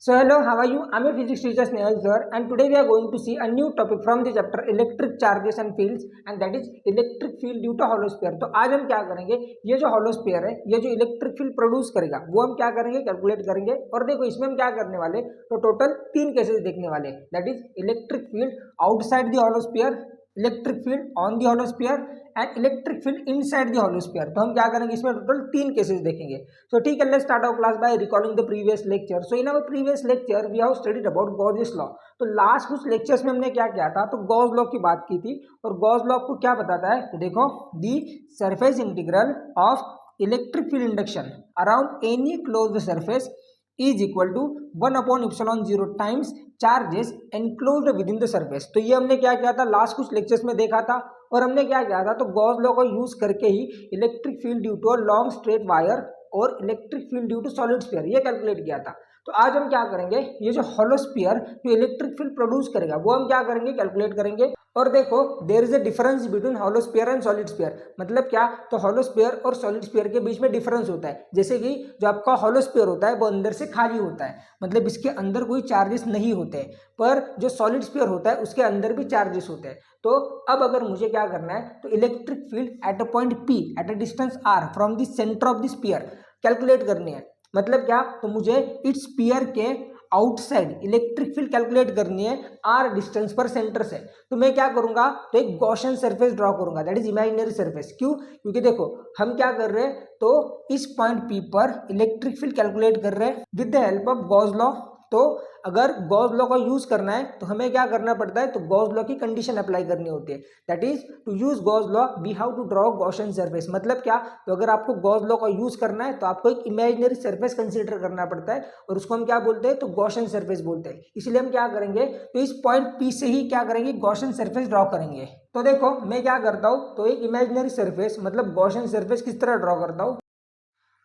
So hello, how are you? I'm your physics teacher Snehal sir, and today we are going to see a new topic from the chapter electric charges and fields, and that is electric field due to hollow sphere. तो आज हम क्या करेंगे, ये जो hollow sphere है, ये जो इलेक्ट्रिक फील्ड प्रोड्यूस करेगा वो हम क्या करेंगे, कैलकुलेट करेंगे। और देखो इसमें हम क्या करने वाले, तो टोटल 3 केसेस देखने वाले, that is electric field outside the hollow sphere, electric field on the hollow sphere and electric field inside the hollow sphere। तो हम क्या करेंगे, इसमें टोटल 3 केसेस देखेंगे। So ठीक है, let's start our class by recalling the previous lecture. So in our previous lecture we have studied about Gauss's law. तो last कुछ लेक्चर्स में हमने क्या किया था, तो गॉस लॉ की बात की थी। और गॉस लॉ को क्या बताता है, तो देखो the surface integral of electric field induction around any closed surface is equal to 1/ε0 times charges enclosed within the surface. तो ये हमने क्या किया था, लास्ट कुछ लेक्चर्स में देखा था। और हमने क्या किया था, तो गॉस लॉ को यूज करके ही electric field due to a long straight wire और electric field due to solid sphere ये कैलकुलेट किया था। तो आज हम क्या करेंगे, ये जो हॉलो स्फीयर जो इलेक्ट्रिक फील्ड प्रोड्यूस करेगा वो हम क्या करेंगे, कैलकुलेट करेंगे। और देखो there is a difference between hollow sphere and solid sphere. मतलब क्या, तो हॉलो स्फीयर और सॉलिड स्फीयर के बीच में डिफरेंस होता है। जैसे कि जो आपका हॉलो स्फीयर होता है वो अंदर से खाली होता है, मतलब इसके अंदर कोई चार्जेस नहीं होते हैं। पर जो सॉलिड स्फीयर होता है उसके अंदर भी चार्जेस होते हैं। तो अब अगर मुझे क्या करना है, तो electric field at a point P at a distance R from the centre of the sphere calculate करनी है। मतलब क्या, तो मुझे इस स्फीयर के आउटसाइड इलेक्ट्रिक फील्ड कैलकुलेट करनी है आर डिस्टेंस पर सेंटर से। तो मैं क्या करूंगा, तो एक गॉसियन सरफेस ड्रॉ करूंगा, दैट इज इमेजिनरी सरफेस। क्यों, क्योंकि देखो हम क्या कर रहे हैं, तो इस पॉइंट पी पर इलेक्ट्रिक फील्ड कैलकुलेट कर रहे हैं with the help of Gauss law. तो अगर गॉस लॉ का यूज करना है तो हमें क्या करना पड़ता है, तो गॉस लॉ की कंडीशन अप्लाई करनी होती है। That is to use Gauss law we have to draw Gaussian surface. मतलब क्या, तो अगर आपको गॉस लॉ का यूज करना है तो आपको एक इमेजिनरी सरफेस कंसीडर करना पड़ता है, और उसको हम क्या बोलते हैं, तो गॉसियन सरफेस बोलते हैं। इसलिए हम क्या करेंगे, तो इस पॉइंट पी से ही क्या करेंगे, गॉसियन सरफेस ड्रॉ करेंगे। तो देखो मैं क्या करता हूँ, तो एक इमेजिनरी सरफेस मतलब गॉसियन सरफेस किस तरह ड्रॉ करता हूँ,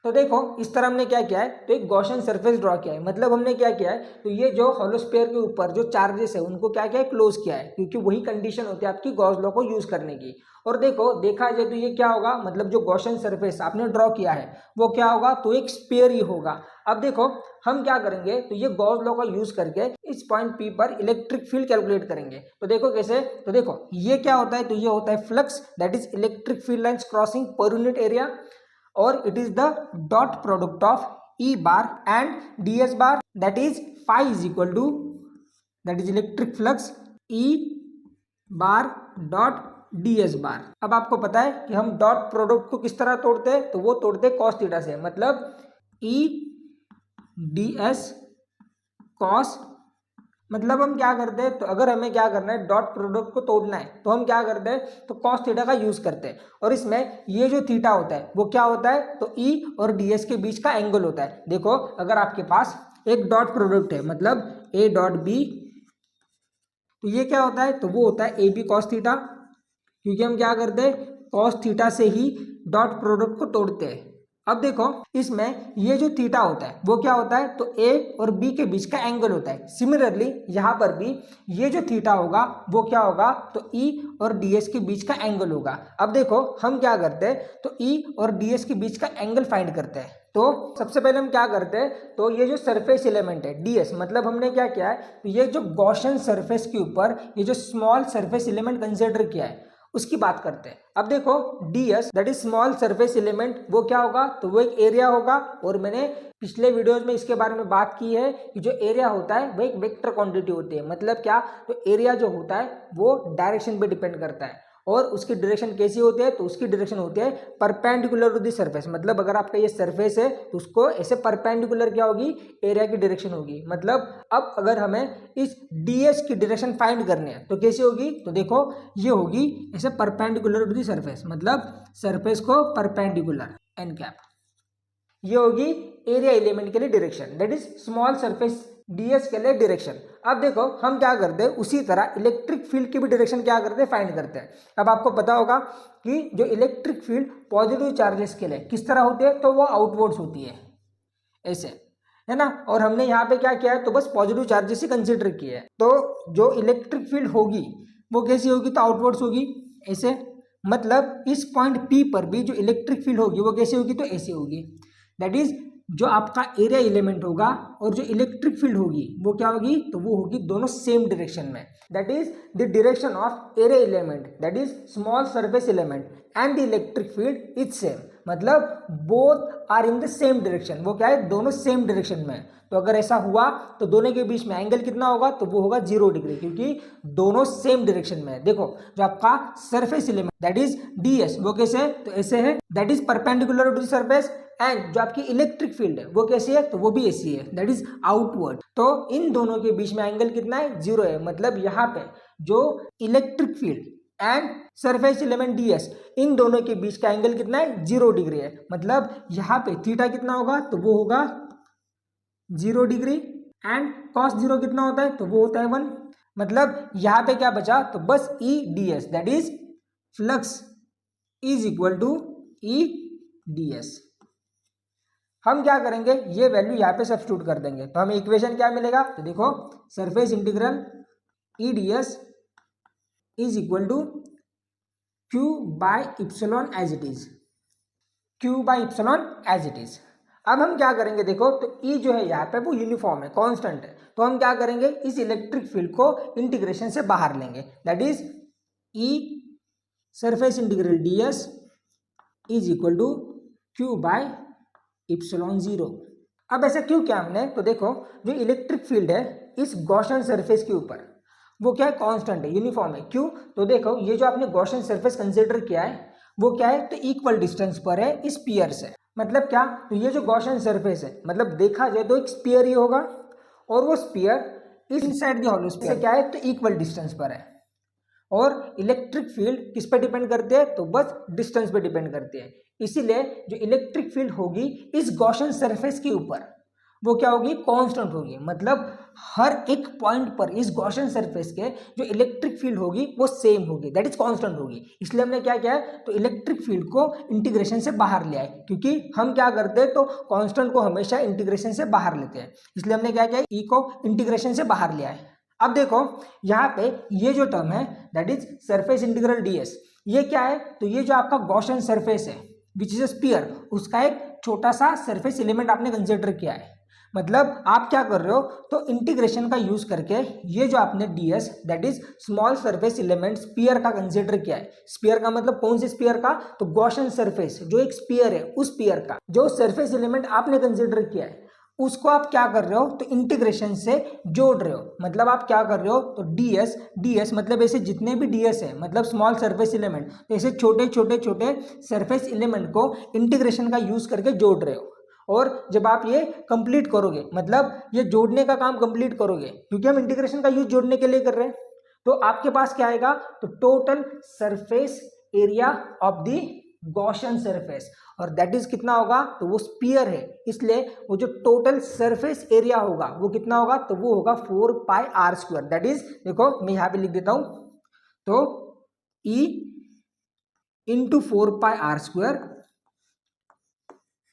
तो देखो इस तरह हमने क्या किया है, तो एक गॉसियन सरफेस ड्रॉ किया है। मतलब हमने क्या किया है, तो ये जो हॉलो स्फीयर के ऊपर जो चार्जेस है उनको क्या किया है, क्लोज किया है, क्योंकि वही कंडीशन होती है आपकी गॉस लॉ को यूज करने की। और देखो देखा जाए तो ये क्या होगा, मतलब जो गॉसियन सरफेस आपने ड्रॉ किया है वो क्या होगा, तो एक स्फीयर ही होगा। अब देखो हम क्या करेंगे, तो ये गॉस लॉ का यूज करके इस पॉइंट पी पर इलेक्ट्रिक फील्ड कैलकुलेट करेंगे। तो देखो कैसे, तो देखो ये क्या होता है, तो ये होता है flux, that is electric field lines crossing per unit area, और it is the dot product of E bar and ds bar, that is phi is equal to, that is electric flux E bar dot ds bar। अब आपको पता है कि हम dot product को किस तरह तोड़ते हैं, तो वो तोड़ते हैं cos थीटा से। मतलब E ds cos, मतलब हम क्या करते हैं, तो अगर हमें क्या करना है, डॉट प्रोडक्ट को तोड़ना है तो हम क्या करते हैं, तो कॉस थीटा का यूज करते हैं। और इसमें ये जो थीटा होता है वो क्या होता है, तो ई और डीएस के बीच का एंगल होता है। देखो अगर आपके पास एक डॉट प्रोडक्ट है, मतलब ए डॉट बी, तो ये क्या होता है, तो वो होता है ए बी कॉस थीटा, क्योंकि हम क्या करते हैं, कॉस थीटा से ही डॉट प्रोडक्ट को तोड़ते हैं। अब देखो इसमें ये जो थीटा होता है वो क्या होता है, तो ए और बी के बीच का एंगल होता है। सिमिलरली यहाँ पर भी ये जो थीटा होगा वो क्या होगा, तो ई और डीएस के बीच का एंगल होगा। अब देखो हम क्या करते हैं, तो ई और डीएस के बीच का एंगल फाइंड करते हैं। तो सबसे पहले हम क्या करते हैं, तो ये जो सरफेस एलिमेंट है डीएस, मतलब हमने क्या किया है, तो ये जो गॉसियन सरफेस के ऊपर ये जो स्मॉल सरफेस एलिमेंट कंसिडर किया है उसकी बात करते हैं। अब देखो ds that is small surface element, वो क्या होगा, तो वो एक एरिया होगा। और मैंने पिछले वीडियोस में इसके बारे में बात की है कि जो एरिया होता है वो एक वेक्टर क्वांटिटी होती है। मतलब क्या, तो एरिया जो होता है वो डायरेक्शन पे डिपेंड करता है। और उसकी डायरेक्शन कैसी होती है, तो उसकी डायरेक्शन होती है परपेंडिकुलर टू द सरफेस। मतलब अगर आपका ये सरफेस है तो उसको ऐसे परपेंडिकुलर क्या होगी, एरिया की डायरेक्शन होगी। मतलब अब अगर हमें इस ds की डायरेक्शन फाइंड करनी है तो कैसी होगी, तो देखो ये होगी ऐसे परपेंडिकुलर टू द सरफेस, मतलब सरफेस को परपेंडिकुलर एन कैप, ये होगी एरिया एलिमेंट के लिए direction, that is small surface ds के लिए डायरेक्शन। अब देखो हम क्या करते हैं, उसी तरह इलेक्ट्रिक फील्ड की भी डायरेक्शन क्या करते हैं, फाइंड करते हैं। अब आपको पता होगा कि जो इलेक्ट्रिक फील्ड पॉजिटिव चार्जेस के लिए किस तरह होती है, तो वो आउटवर्ड्स होती है ऐसे, है ना। और हमने यहाँ पे क्या किया है, तो बस पॉजिटिव चार्जेस ही कंसिडर किए हैं। तो जो इलेक्ट्रिक फील्ड होगी वो कैसी होगी, तो आउटवर्ड्स होगी ऐसे। मतलब इस पॉइंट P पर भी जो इलेक्ट्रिक फील्ड होगी वो कैसी होगी, तो ऐसी होगी। दैट इज जो आपका एरिया एलिमेंट होगा और जो इलेक्ट्रिक फील्ड होगी वो क्या होगी, तो वो होगी दोनों सेम डायरेक्शन में। That is the direction of area element, that is small surface element, and the electric field is same, मतलब both are in the same direction. वो क्या है, दोनों सेम डायरेक्शन में। तो अगर ऐसा हुआ तो दोनों के बीच में एंगल कितना होगा, तो वो होगा 0 डिग्री, क्योंकि दोनों सेम डायरेक्शन में है। देखो जो आपका surface element that is ds, वो कैसे है, तो ऐसे है, that is perpendicular to the surface, and जो आपकी इलेक्ट्रिक फील्ड है वो कैसी है, तो वो भी ऐसी है, दैट इज आउटवर्ड। तो इन दोनों के बीच में एंगल कितना है, 0 है, मतलब यहाँ पे जो electric field and surface element ds, इन दोनों के बीच का एंगल कितना है, 0 डिग्री है। मतलब यहाँ पे थीटा कितना होगा, तो वो होगा 0 डिग्री, एंड कॉस 0 कितना होता है, तो वो होता है 1। मतलब यहाँ पे क्या बचा, तो बस e ds, that is flux is equal to e ds। हम क्या करेंगे, ये वैल्यू यहाँ पे सब्स्टिट्यूट कर देंगे, तो हमें इक्वेशन क्या मिलेगा, तो देखो surface integral e ds is equal to q by epsilon as it is, q by epsilon as it is. अब हम क्या करेंगे, देखो तो E जो है यहाँ पे वो यूनिफॉर्म है, कांस्टेंट है, तो हम क्या करेंगे, इस इलेक्ट्रिक फील्ड को इंटीग्रेशन से बाहर लेंगे, that is E surface integral ds is equal to q by epsilon 0। अब ऐसा क्यों किया हमने, तो देखो जो इलेक्ट्रिक फील्ड है इस गॉसियन सरफेस के ऊपर वो क्या है, कांस्टेंट है, यूनिफॉर्म है। क्यों, तो देखो ये जो आपने गॉसियन सरफेस कंसीडर किया है वो क्या है, तो इक्वल डिस्टेंस पर है इस स्फीयर से। मतलब क्या, तो ये जो गॉसियन सरफेस है, मतलब देखा जाए तो एक स्फीयर ही होगा, और वो sphere inside the hollow sphere क्या है, तो इक्वल डिस्टेंस पर है। और इलेक्ट्रिक फील्ड किस पे डिपेंड करते हैं, तो बस डिस्टेंस पे डिपेंड करते हैं। इसीलिए जो इलेक्ट्रिक फील्ड होगी इस गॉसियन सरफेस के ऊपर वो क्या होगी, कांस्टेंट होगी। मतलब हर एक पॉइंट पर इस गॉसियन सरफेस के जो इलेक्ट्रिक फील्ड होगी वो सेम होगी, दैट इज कांस्टेंट होगी। इसलिए हमने क्या किया है, तो इलेक्ट्रिक फील्ड को इंटीग्रेशन से बाहर ले आए, क्योंकि हम क्या करते हैं, तो कांस्टेंट को हमेशा इंटीग्रेशन से बाहर लेते हैं। इसलिए हमने क्या किया, ई को इंटीग्रेशन से बाहर ले आए। अब देखो यहाँ पे ये जो टर्म है that is surface integral ds, ये क्या है, तो ये जो आपका गॉसियन सरफेस है विच इज अ स्फीयर, उसका एक छोटा सा सरफेस एलिमेंट आपने कंसिडर किया है। मतलब आप क्या कर रहे हो, तो इंटीग्रेशन का यूज करके ये जो आपने ds that is small surface element sphere का कंसिडर किया है। स्फीयर का मतलब कौन से स्फीयर का, तो गॉसियन सरफेस जो एक स्फीयर है उस स्फीयर का जो सरफेस एलिमेंट आपने कंसिडर किया है उसको आप क्या कर रहे हो, तो इंटीग्रेशन से जोड़ रहे हो। मतलब आप क्या कर रहे हो, तो ds मतलब ऐसे जितने भी ds है, मतलब स्मॉल सरफेस एलिमेंट, तो ऐसे छोटे छोटे छोटे सरफेस एलिमेंट को इंटीग्रेशन का यूज करके जोड़ रहे हो। और जब आप ये कंप्लीट करोगे, मतलब ये जोड़ने का काम कंप्लीट करोगे, क्योंकि हम इंटीग्रेशन का यूज जोड़ने के लिए कर रहे हैं, तो आपके पास क्या आएगा, तो total surface area of the Gaussian surface, और दैट इज कितना होगा, तो वो स्फीयर है, इसलिए वो जो टोटल सरफेस एरिया होगा वो कितना होगा, तो वो होगा 4πr²। दैट इज, देखो मैं यहाँ पे लिख देता हूं, तो E into 4πr²,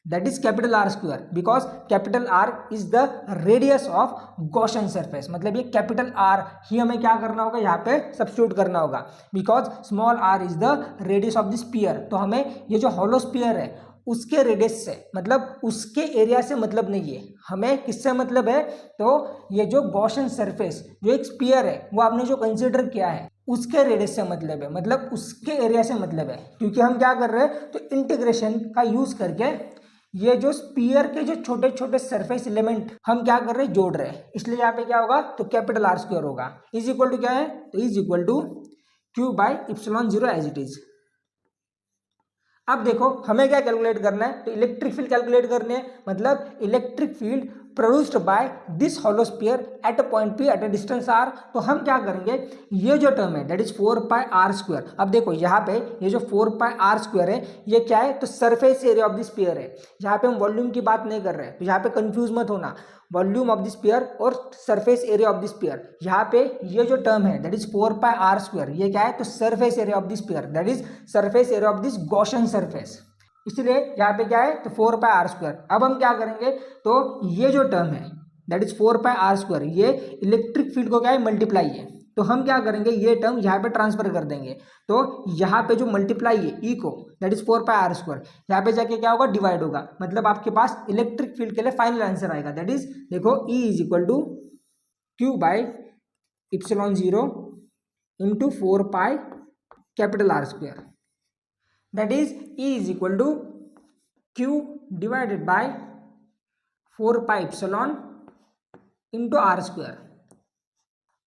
that is capital R square, because capital R is the radius of Gaussian surface। मतलब ये capital R ही हमें क्या करना होगा, यहाँ पे सब्स्टिट्यूट करना होगा, because small r is the radius of the sphere। तो हमें ये जो hollow sphere है उसके रेडियस से, मतलब उसके एरिया से मतलब नहीं है, हमें किससे मतलब है, तो ये जो गॉसियन सरफेस जो एक स्फीयर है वो आपने जो कंसीडर किया है उसके रेडियस से मतलब है, मतलब उसके एरिया से मतलब है। क्योंकि हम क्या कर रहे हैं, तो इंटीग्रेशन का यूज करके ये जो स्फीयर के जो छोटे छोटे सरफेस एलिमेंट हम क्या कर रहे हैं, जोड़ रहे हैं। इसलिए यहाँ पे क्या होगा, तो कैपिटल R² होगा, इज इक्वल टू क्या है, तो is equal to q by epsilon 0 as it is. अब देखो हमें क्या कैलकुलेट करना है, तो इलेक्ट्रिक फील्ड कैलकुलेट करनी है, मतलब electric field produced by this hollow sphere eight a point P eight a distance r। तो हम क्या करेंगे, ये जो टर्म है दैट इज 4πr²। अब देखो यहाँ पे ये जो 4πr² है ये क्या है, तो surface area of the sphere है। यहाँ पे हम वॉल्यूम की बात नहीं कर रहे हैं, तो यहाँ पे कंफ्यूज मत होना, वॉल्यूम ऑफ द स्फीयर और surface area of the sphere. यहाँ पे ये जो टर्म है दैट इज 4πr², ये क्या है, तो surface area of the sphere, that is surface area of this Gaussian surface. इसलिए यहाँ पे क्या है, तो 4πr²। अब हम क्या करेंगे, तो ये जो टर्म है दैट इज 4πr², ये इलेक्ट्रिक फील्ड को क्या है, मल्टीप्लाई है, तो हम क्या करेंगे, ये टर्म यहाँ पे ट्रांसफर कर देंगे। तो यहाँ पे जो मल्टीप्लाई है ई को, दैट इज 4πr², यहाँ पे जाके क्या होगा, डिवाइड होगा। मतलब आपके पास इलेक्ट्रिक फील्ड के लिए फाइनल आंसर आएगा, दैट इज देखो E is equal to Q by ε0 into 4π R², that is E is equal to Q divided by 4πε into R²।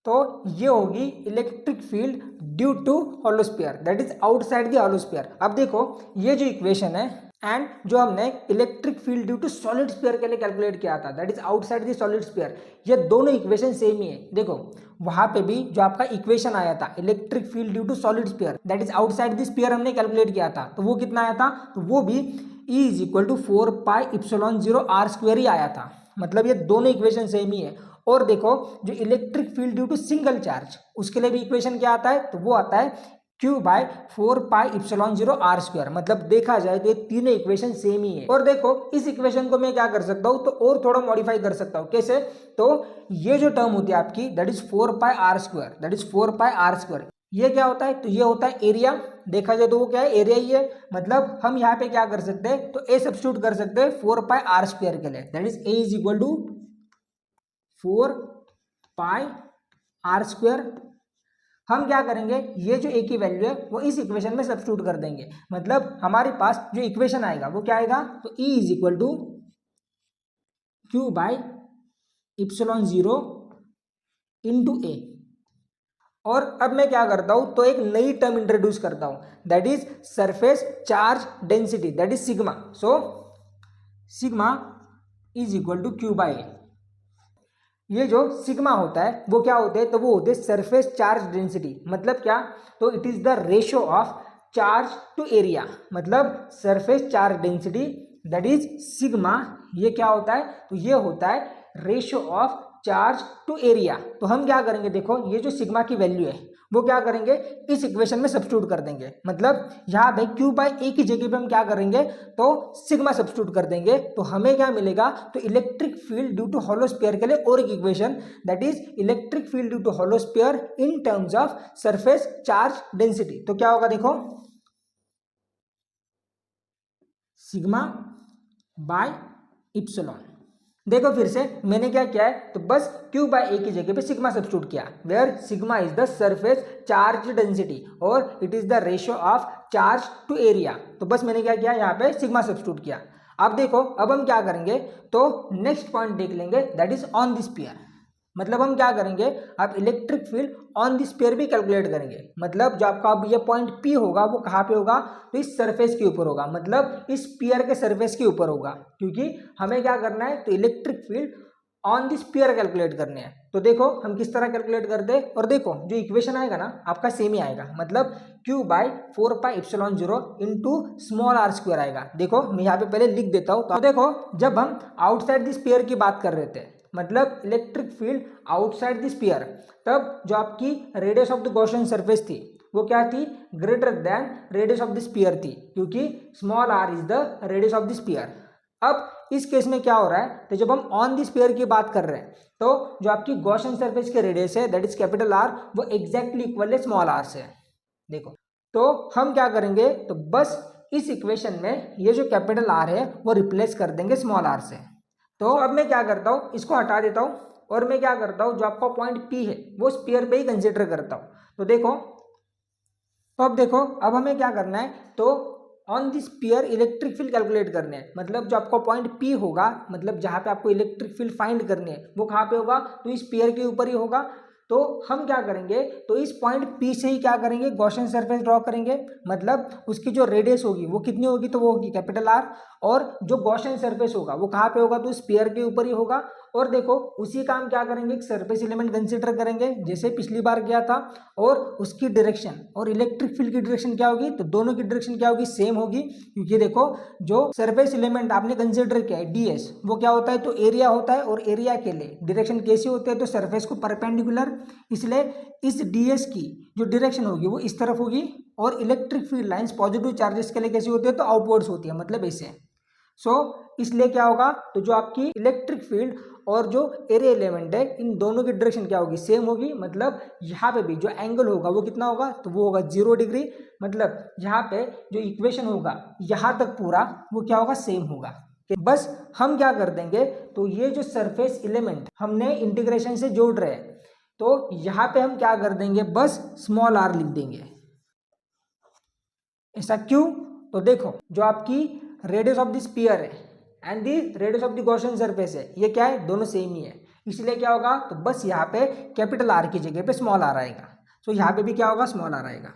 तो ये होगी electric field due to hollow sphere, that is outside the hollow sphere. अब देखो ये जो equation है and जो हमने electric field due to solid sphere के लिए कैलकुलेट किया था, that is outside the solid sphere, ये दोनों इक्वेशन सेम ही है। देखो वहां पे भी जो आपका इक्वेशन आया था electric field due to solid sphere, that is outside the sphere, हमने कैलकुलेट किया था, तो वो कितना आया था, तो वो भी E is equal to 4πε0 R² ही आया था। मतलब ये दोनों इक्वेशन सेम ही है। और देखो जो electric field due to single charge, उसके लिए भी इक्वेशन क्या आता है, तो वो आता है Q बाय 4πε0 R²। मतलब देखा जाए तो ये तीनों इक्वेशन सेम ही है। और देखो इस इक्वेशन को मैं क्या कर सकता हूँ, तो और थोड़ा मॉडिफाई कर सकता हूँ। कैसे, तो ये जो टर्म होती है आपकी, that is 4πr², that is 4πr², ये क्या होता है, तो ये होता है एरिया। देखा जाए तो वो क्या है, एरिया ही है। मतलब हम यहाँ पे क्या कर सकते हैं, तो ए सब्स्टिट्यूट कर सकते हैं 4πr² के लिए, that is A is equal to 4πr²। हम क्या करेंगे, ये जो ए की वैल्यू है वो इस इक्वेशन में सब्स्टिट्यूट कर देंगे। मतलब हमारे पास जो इक्वेशन आएगा वो क्या आएगा, तो E is equal to Q by ε0 into A. और अब मैं क्या करता हूं, तो एक नई टर्म इंट्रोड्यूस करता हूं, that is surface charge density, that is sigma. So sigma is equal to Q by A. ये जो सिग्मा होता है वो क्या होते हैं, तो वो होते हैं सरफेस चार्ज डेंसिटी। मतलब क्या, तो it is the ratio of charge to area. मतलब surface charge density that is sigma, ये क्या होता है, तो ये होता है ratio of charge to area. तो हम क्या करेंगे, देखो ये जो सिग्मा की वैल्यू है वो क्या करेंगे, इस इक्वेशन में सब्स्टिट्यूट कर देंगे। मतलब यहाँ पे Q बाई ए की जगह पे हम क्या करेंगे, तो सिग्मा सब्स्टिट्यूट कर देंगे। तो हमें क्या मिलेगा, तो electric field due to hollow sphere के लिए और एक इक्वेशन, that is electric field due to hollow sphere in terms of surface charge density. तो क्या होगा, देखो सिग्मा बाय इप्सिलॉन। देखो फिर से मैंने क्या किया है, तो बस Q बाई ए की जगह पे सिग्मा सब्स्टिट्यूट किया, where sigma is the surface charge density और it is the ratio of charge to area. तो बस मैंने क्या किया, यहाँ पे सिग्मा सब्स्टिट्यूट किया। अब देखो अब हम क्या करेंगे, तो नेक्स्ट पॉइंट देख लेंगे, that is on the sphere. मतलब हम क्या करेंगे, आप electric field on the sphere भी कैलकुलेट करेंगे। मतलब जो आपका अब ये पॉइंट P होगा वो कहाँ पे होगा, तो इस सरफेस के ऊपर होगा। मतलब इस स्फीयर के सरफेस के ऊपर होगा, क्योंकि हमें क्या करना है, तो electric field on the sphere calculate करने हैं। तो देखो हम किस तरह कैलकुलेट करते हैं, और देखो जो इक्वेशन आएगा ना आपका सेम ही आएगा। मतलब Q by 4πε0 into small r² आएगा। देखो मैं यहाँ पे पहले लिख देता हूँ। तो देखो जब हम आउटसाइड द स्फीयर की बात कर रहे थे, मतलब electric field outside the sphere, तब जो आपकी radius of the Gaussian surface थी वो क्या थी, greater than radius of the sphere थी, क्योंकि small r is the radius of the sphere. अब इस केस में क्या हो रहा है, तो जब हम ऑन द स्फीयर की बात कर रहे हैं, तो जो आपकी गॉसियन सरफेस के रेडियस है दैट इज कैपिटल R, वो एग्जैक्टली इक्वल है स्मॉल r से। देखो तो हम क्या करेंगे, तो बस इस इक्वेशन में ये जो कैपिटल R है वो रिप्लेस कर देंगे स्मॉल r से। तो अब मैं क्या करता हूँ, इसको हटा देता हूँ और मैं क्या करता हूँ, जो आपका पॉइंट P है वो स्फीयर पे ही कंसिडर करता हूँ। तो देखो, तो अब देखो अब हमें क्या करना है, तो on the sphere electric field calculate करने हैं। मतलब जो आपका पॉइंट P होगा, मतलब जहाँ पे आपको इलेक्ट्रिक फील्ड फाइंड करनी है वो कहाँ पे होगा, तो इस स्फीयर के ऊपर ही होगा। तो हम क्या करेंगे, तो इस पॉइंट P से ही क्या करेंगे, गॉसियन सरफेस ड्रॉ करेंगे। मतलब उसकी जो रेडियस होगी वो कितनी होगी, तो वो होगी कैपिटल R, और जो गॉसियन सरफेस होगा वो कहाँ पे होगा, तो स्फीयर के ऊपर ही होगा। और देखो उसी का हम क्या करेंगे, एक सरफेस एलिमेंट कंसीडर करेंगे जैसे पिछली बार किया था, और उसकी डायरेक्शन और इलेक्ट्रिक फील्ड की डायरेक्शन क्या होगी, तो दोनों की डायरेक्शन क्या होगी, सेम होगी। क्योंकि देखो जो सरफेस एलिमेंट आपने कंसीडर किया है ds, वो क्या होता है, तो एरिया होता है, और एरिया के लिए डायरेक्शन कैसी होती है, तो सरफेस को परपेंडिकुलर। इसलिए इस ds की जो डायरेक्शन होगी वो इस तरफ होगी, और electric field lines positive charges के लिए कैसी होती है, तो आउटवर्ड्स होती है, मतलब ऐसे। सो इसलिए क्या होगा, तो जो आपकी इलेक्ट्रिक फील्ड और जो एरे एलिमेंट है इन दोनों की डायरेक्शन क्या होगी, सेम होगी। मतलब यहाँ पे भी जो एंगल होगा वो कितना होगा, तो वो होगा 0 डिग्री। मतलब यहाँ पे जो इक्वेशन होगा यहाँ तक पूरा वो क्या होगा, सेम होगा। बस हम क्या कर देंगे, तो ये जो सरफेस एलिमेंट हमने इंटीग्रेशन से जोड़ रहे हैं, तो यहाँ पे हम क्या कर देंगे, बस स्मॉल r लिख देंगे। ऐसा क्यों, तो देखो जो आपकी रेडियस ऑफ द स्फीयर है and the radius of the Gaussian surface है, ये क्या है, दोनों सेम ही है। इसलिए क्या होगा, तो बस यहाँ पे कैपिटल R की जगह पे स्मॉल r आएगा। तो यहाँ पे भी क्या होगा, स्मॉल r आएगा।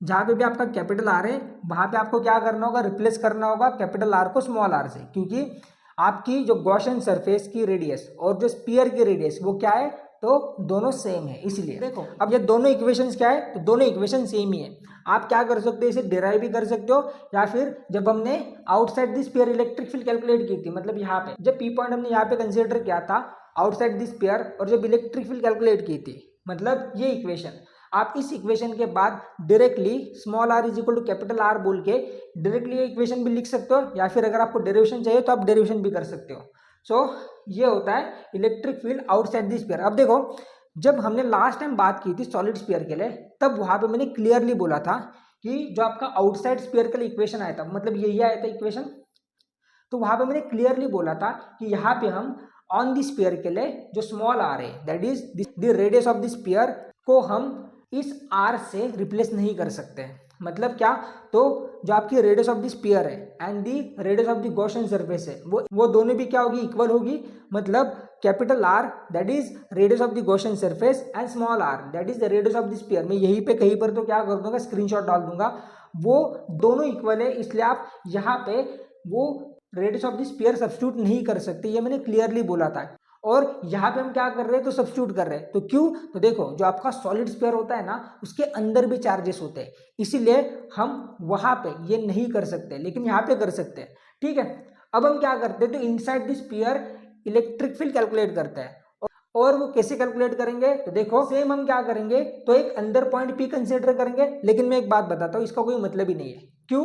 जहाँ पे भी आपका कैपिटल R है वहाँ पे आपको क्या करना होगा, रिप्लेस करना होगा कैपिटल R को स्मॉल r से, क्योंकि आपकी जो गॉसियन सरफेस की रेडियस और जो स्फीयर की रेडियस वो क्या है, तो दोनों सेम है। इसलिए देखो अब ये दोनों इक्वेशंस क्या है, तो दोनों इक्वेशन सेम ही है। आप क्या कर सकते हो, इसे डिराइव भी कर सकते हो, या फिर जब हमने outside the sphere electric field calculate की थी, मतलब यहाँ पे जब पी पॉइंट हमने यहाँ पे कंसीडर किया था आउटसाइड द स्फीयर, और जब इलेक्ट्रिक फील्ड कैलकुलेट की थी, मतलब ये इक्वेशन, आप इस इक्वेशन के बाद directly small r is equal to capital R बोल के डायरेक्टली ये इक्वेशन भी लिख सकते हो, या फिर अगर आपको डेरिवेशन चाहिए तो आप डेरिवेशन भी कर सकते हो। सो ये होता है electric field outside the sphere. अब देखो जब हमने लास्ट टाइम बात की थी सॉलिड स्फीयर के लिए, तब वहां पे मैंने क्लियरली बोला था कि जो आपका आउटसाइड स्फीयर के लिए इक्वेशन आया था, मतलब यही आया था इक्वेशन, तो वहां पे मैंने क्लियरली बोला था कि यहाँ पे हम ऑन द स्फीयर के लिए जो स्मॉल r है that is the radius of the sphere को हम इस r से रिप्लेस नहीं कर सकते। मतलब क्या, तो जो आपकी रेडियस ऑफ द स्फीयर है and the radius of the Gaussian surface है वो दोनों भी क्या होगी, इक्वल होगी। मतलब capital R that is radius of the Gaussian surface and small r that is the radius of the sphere. मैं यहीं पे कहीं पर तो क्या कर दूंगा, स्क्रीनशॉट डाल दूंगा, वो दोनों इक्वल है, इसलिए आप यहाँ पे वो radius of the sphere substitute नहीं कर सकते, ये मैंने क्लियरली बोला था। और यहाँ पे हम क्या कर रहे हैं, तो सब्स्टिट्यूट कर रहे हैं। तो क्यों, तो देखो जो आपका सॉलिड स्फीयर होता है ना, उसके अंदर भी चार्जेस होते हैं, इसीलिए हम वहां पे ये नहीं कर सकते, लेकिन यहाँ पे कर सकते हैं। ठीक है, अब हम क्या करते हैं, तो inside the sphere electric field calculate करते हैं। और वो कैसे कैलकुलेट करेंगे, तो देखो सेम हम क्या करेंगे, तो एक अंदर पॉइंट P कंसिडर करेंगे। लेकिन मैं एक बात बताता हूँ, इसका कोई मतलब ही नहीं है। क्यों,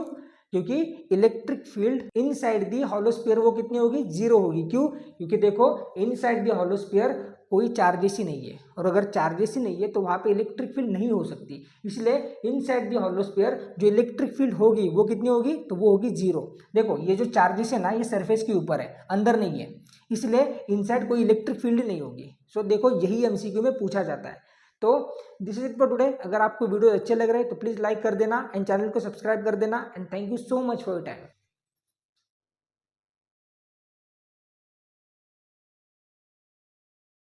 क्योंकि electric field inside the hollow sphere वो कितनी होगी, 0 होगी। क्यों, क्योंकि देखो इनसाइड दी हॉलो स्फीयर कोई चार्जेस ही नहीं है, और अगर चार्जेस ही नहीं है तो वहां पे इलेक्ट्रिक फील्ड नहीं हो सकती। इसलिए इनसाइड दी हॉलो स्फीयर जो इलेक्ट्रिक फील्ड होगी वो कितनी होगी, तो वो होगी 0। देखो ये जो चार्जेस है ना, ये सरफेस के ऊपर है, अंदर नहीं है, इसलिए इनसाइड कोई इलेक्ट्रिक फील्ड नहीं होगी। सो देखो यही MCQ में पूछा जाता है। तो this is it for today. अगर आपको वीडियो अच्छे लग रहे हैं तो प्लीज़ लाइक कर देना एंड चैनल को सब्सक्राइब कर देना, and thank you so much for your time.